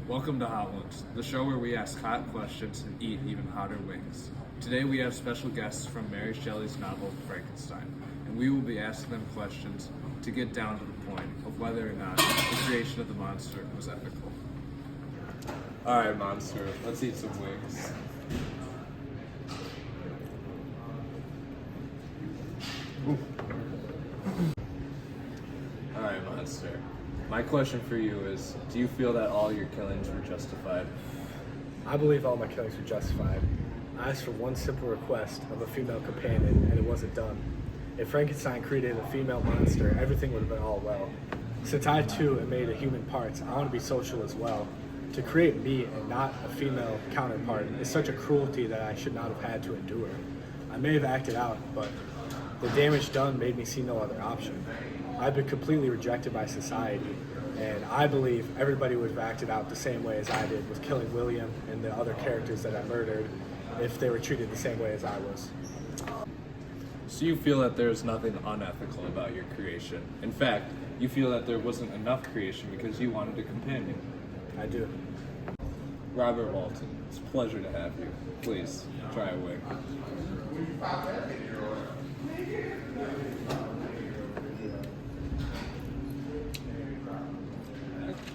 Welcome to Hot Ones, the show where we ask hot questions and eat even hotter wings. Today we have special guests from Mary Shelley's novel Frankenstein, and we will be asking them questions to get down to the point of whether or not the creation of the monster was ethical. Alright, monster, let's eat some wings. Alright, monster. My question for you is, do you feel that all your killings were justified? I believe all my killings were justified. I asked for one simple request of a female companion, and it wasn't done. If Frankenstein created a female monster, everything would have been all well. Since I too am made of human parts, I want to be social as well. To create me and not a female counterpart is such a cruelty that I should not have had to endure. I may have acted out, but the damage done made me see no other option. I've been completely rejected by society, and I believe everybody would have acted out the same way as I did with killing William and the other characters that I murdered if they were treated the same way as I was. So you feel that there's nothing unethical about your creation. In fact, you feel that there wasn't enough creation because you wanted a companion. I do. Robert Walton, it's a pleasure to have you. Please, try a wing.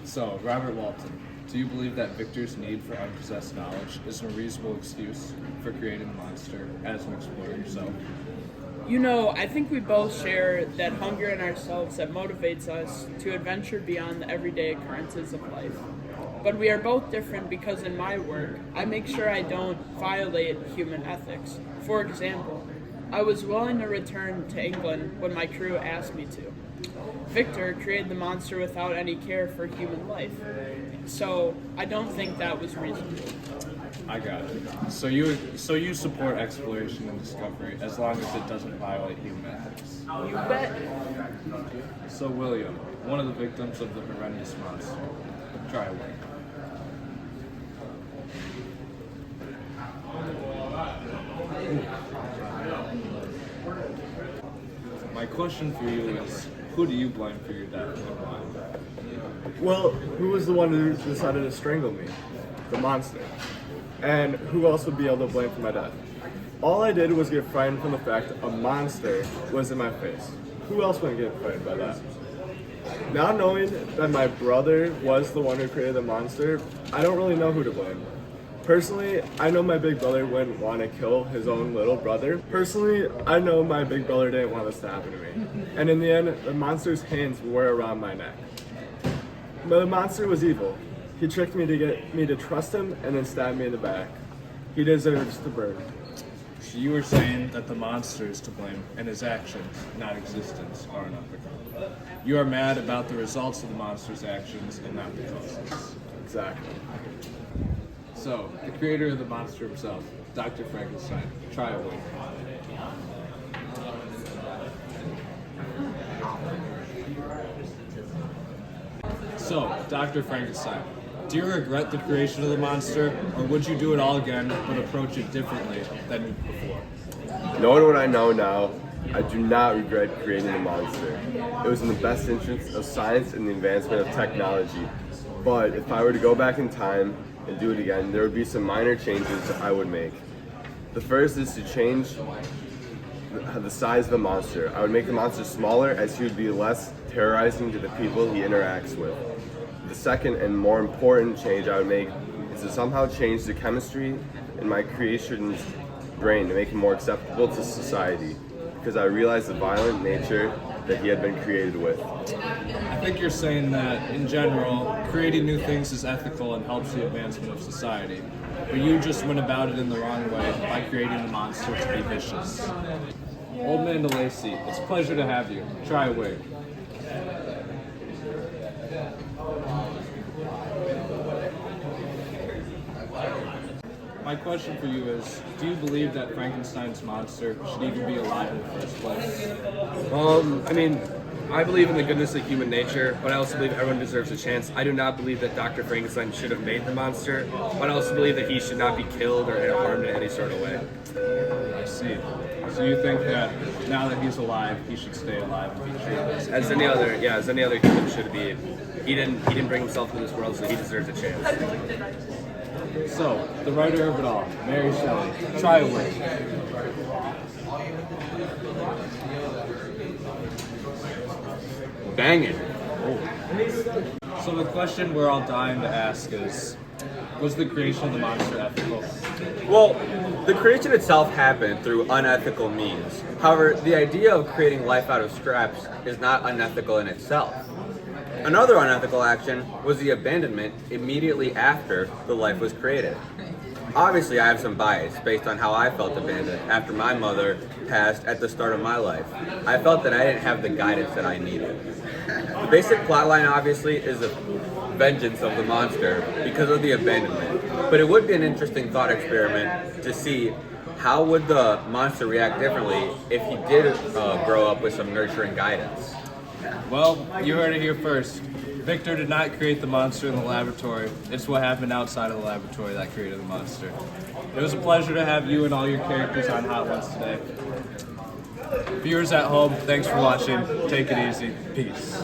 So, Robert Walton, do you believe that Victor's need for unpossessed knowledge is a reasonable excuse for creating a monster as an explorer yourself? I think we both share that hunger in ourselves that motivates us to adventure beyond the everyday occurrences of life. But we are both different because in my work, I make sure I don't violate human ethics. For example, I was willing to return to England when my crew asked me to. Victor created the monster without any care for human life, so I don't think that was reasonable. I got it. So you support exploration and discovery as long as it doesn't violate human ethics. You bet. So William, one of the victims of the horrendous monster, try a wing. My question for you is, who do you blame for your death and why? Well, who was the one who decided to strangle me? The monster. And who else would be able to blame for my death? All I did was get frightened from the fact a monster was in my face. Who else wouldn't get frightened by that? Now knowing that my brother was the one who created the monster, I don't really know who to blame. Personally, I know my big brother wouldn't want to kill his own little brother. Personally, I know my big brother didn't want this to happen to me. And in the end, the monster's hands were around my neck. But the monster was evil. He tricked me to get me to trust him and then stabbed me in the back. He deserves to burn. So you were saying that the monster is to blame and his actions, not existence, are unethical. You are mad about the results of the monster's actions and not the causes. Exactly. So, the creator of the monster himself, Dr. Frankenstein, try a wing. So, Dr. Frankenstein, do you regret the creation of the monster, or would you do it all again but approach it differently than before? Knowing what I know now, I do not regret creating the monster. It was in the best interest of science and the advancement of technology. But if I were to go back in time and do it again, there would be some minor changes I would make. The first is to change the size of the monster. I would make the monster smaller as he would be less terrorizing to the people he interacts with. The second and more important change I would make is to somehow change the chemistry in my creation's brain to make him more acceptable to society, because I realized the violent nature that he had been created with. I think you're saying that, in general, creating new things is ethical and helps the advancement of society. But you just went about it in the wrong way by creating the monster to be vicious. Old Man DeLacy, it's a pleasure to have you. Try a wig. My question for you is, do you believe that Frankenstein's monster should even be alive in the first place? I believe in the goodness of human nature, but I also believe everyone deserves a chance. I do not believe that Dr. Frankenstein should have made the monster, but I also believe that he should not be killed or harmed in any sort of way. I see. So you think that now that he's alive, he should stay alive and be treated As any other human should be. He didn't bring himself to this world, so he deserves a chance. So, the writer of it all, Mary Shelley. Try a word. Banging. So the question we're all dying to ask is, was the creation of the monster ethical? Well, the creation itself happened through unethical means. However, the idea of creating life out of scraps is not unethical in itself. Another unethical action was the abandonment immediately after the life was created. Obviously, I have some bias based on how I felt abandoned after my mother passed at the start of my life. I felt that I didn't have the guidance that I needed. The basic plotline, obviously, is the vengeance of the monster because of the abandonment. But it would be an interesting thought experiment to see how would the monster react differently if he did grow up with some nurturing guidance. Well, you heard it here first. Victor did not create the monster in the laboratory. It's what happened outside of the laboratory that created the monster. It was a pleasure to have you and all your characters on Hot Ones today. Viewers at home, thanks for watching. Take it easy. Peace.